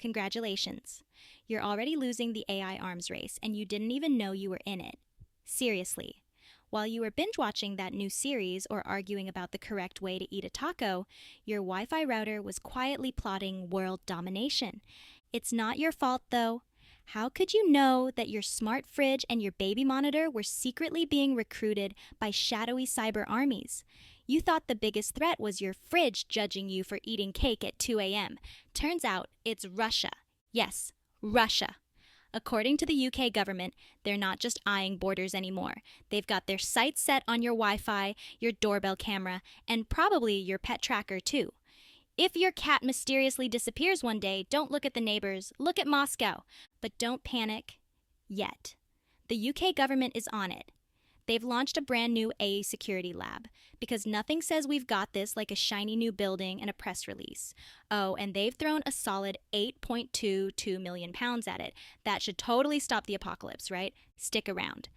Congratulations. You're already losing the AI arms race, and you didn't even know you were in it. Seriously. While you were binge watching that new series or arguing about the correct way to eat a taco, your Wi-Fi router was quietly plotting world domination. It's not your fault, though. How could you know that your smart fridge and your baby monitor were secretly being recruited by shadowy cyber armies? You thought the biggest threat was your fridge judging you for eating cake at 2 a.m. Turns out it's Russia. Yes, Russia. According to the UK government, they're not just eyeing borders anymore. They've got their sights set on your Wi-Fi, your doorbell camera, and probably your pet tracker too. If your cat mysteriously disappears one day, don't look at the neighbors, look at Moscow. But don't panic yet. The UK government is on it. They've launched a brand new AI security lab because nothing says we've got this like a shiny new building and a press release. Oh, and they've thrown a solid £8.22 million at it. That should totally stop the apocalypse, right? Stick around.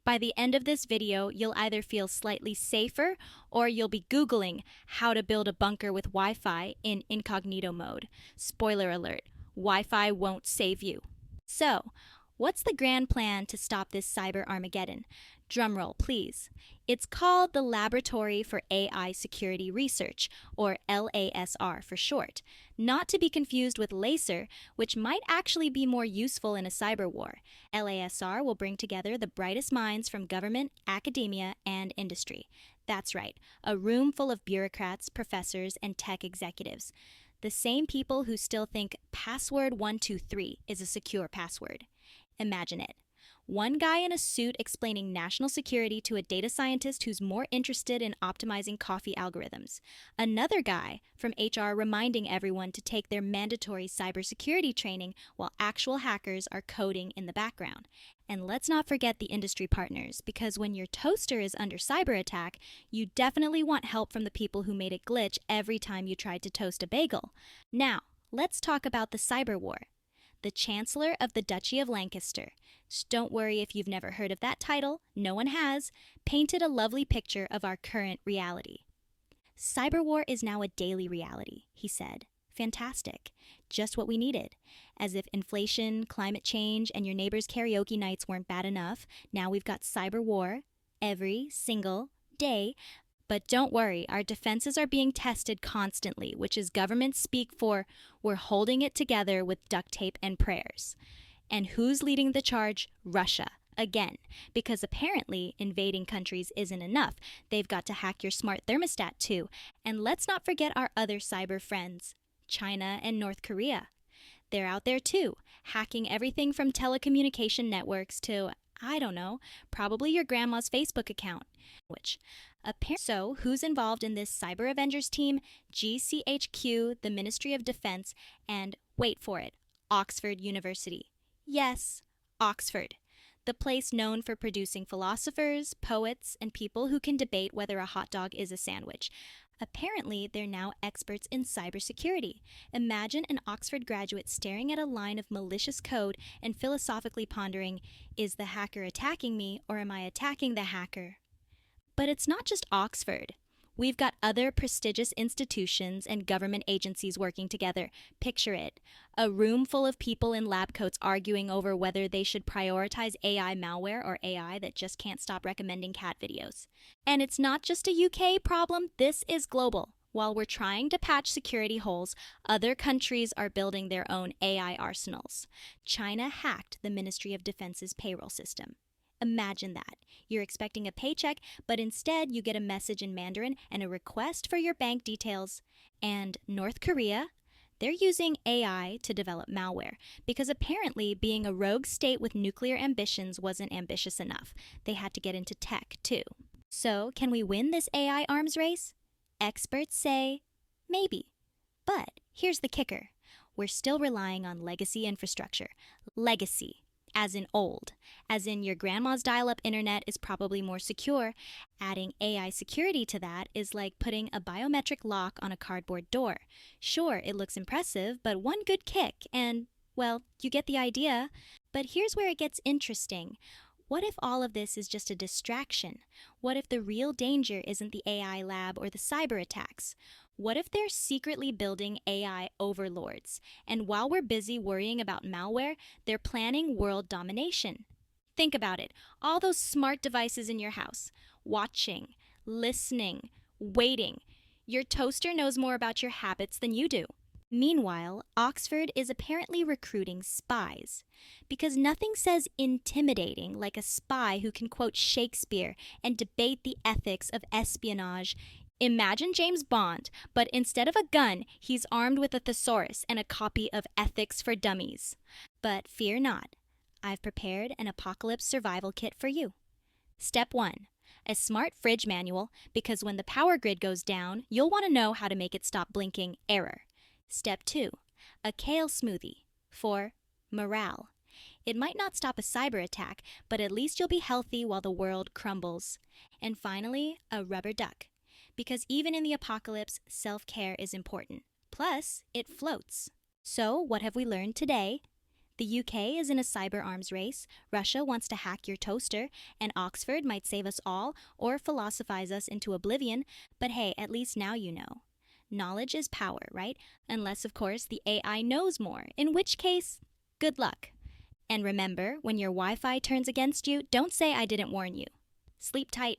By the end of this video, you'll either feel slightly safer or you'll be Googling how to build a bunker with Wi-Fi in incognito mode. Spoiler alert, Wi-Fi won't save you. So, what's the grand plan to stop this cyber Armageddon? Drumroll, please. It's called the Laboratory for AI Security Research, or LASR for short, not to be confused with LASR, which might actually be more useful in a cyber war. LASR will bring together the brightest minds from government, academia, and industry. That's right, a room full of bureaucrats, professors, and tech executives. The same people who still think password 123 is a secure password. Imagine it. One guy in a suit explaining national security to a data scientist who's more interested in optimizing coffee algorithms. Another guy from HR reminding everyone to take their mandatory cybersecurity training while actual hackers are coding in the background. And let's not forget the industry partners, because when your toaster is under cyber attack, you definitely want help from the people who made it glitch every time you tried to toast a bagel. Now, let's talk about the cyber war. The Chancellor of the Duchy of Lancaster, don't worry if you've never heard of that title, no one has, painted a lovely picture of our current reality. Cyber war is now a daily reality, he said. Fantastic. Just what we needed. As if inflation, climate change, and your neighbor's karaoke nights weren't bad enough, now we've got cyber war every single day. But don't worry, our defenses are being tested constantly, which is government speak for we're holding it together with duct tape and prayers. And who's leading the charge? Russia. Again, because apparently invading countries isn't enough. They've got to hack your smart thermostat too. And let's not forget our other cyber friends, China and North Korea. They're out there too, hacking everything from telecommunication networks to, I don't know, probably your grandma's Facebook account. So, who's involved in this Cyber Avengers team? GCHQ, the Ministry of Defense, and, wait for it, Oxford University. Yes, Oxford. The place known for producing philosophers, poets, and people who can debate whether a hot dog is a sandwich. Apparently, they're now experts in cybersecurity. Imagine an Oxford graduate staring at a line of malicious code and philosophically pondering, is the hacker attacking me or am I attacking the hacker? But it's not just Oxford. We've got other prestigious institutions and government agencies working together. Picture it. A room full of people in lab coats arguing over whether they should prioritize AI malware or AI that just can't stop recommending cat videos. And it's not just a UK problem, this is global. While we're trying to patch security holes, other countries are building their own AI arsenals. China hacked the Ministry of Defense's payroll system. Imagine that. You're expecting a paycheck, but instead you get a message in Mandarin and a request for your bank details. And North Korea? They're using AI to develop malware because apparently being a rogue state with nuclear ambitions wasn't ambitious enough. They had to get into tech too. So, can we win this AI arms race? Experts say maybe. But here's the kicker. We're still relying on legacy infrastructure. Legacy. As in old. As in your grandma's dial-up internet is probably more secure. Adding AI security to that is like putting a biometric lock on a cardboard door. Sure, it looks impressive, but one good kick and, well, you get the idea. But here's where it gets interesting. What if all of this is just a distraction? What if the real danger isn't the AI lab or the cyber attacks? What if they're secretly building AI overlords, and while we're busy worrying about malware, they're planning world domination? Think about it, all those smart devices in your house, watching, listening, waiting. Your toaster knows more about your habits than you do. Meanwhile, Oxford is apparently recruiting spies. Because nothing says intimidating like a spy who can quote Shakespeare and debate the ethics of espionage. Imagine James Bond, but instead of a gun, he's armed with a thesaurus and a copy of Ethics for Dummies. But fear not, I've prepared an apocalypse survival kit for you. Step 1. A smart fridge manual, because when the power grid goes down, you'll want to know how to make it stop blinking error. Step 2. A kale smoothie for morale. It might not stop a cyber attack, but at least you'll be healthy while the world crumbles. And finally, a rubber duck. Because even in the apocalypse, self-care is important. Plus, it floats. So, what have we learned today? The UK is in a cyber arms race, Russia wants to hack your toaster, and Oxford might save us all or philosophize us into oblivion, but hey, at least now you know. Knowledge is power, right? Unless, of course, the AI knows more, in which case, good luck. And remember, when your Wi-Fi turns against you, don't say I didn't warn you. Sleep tight.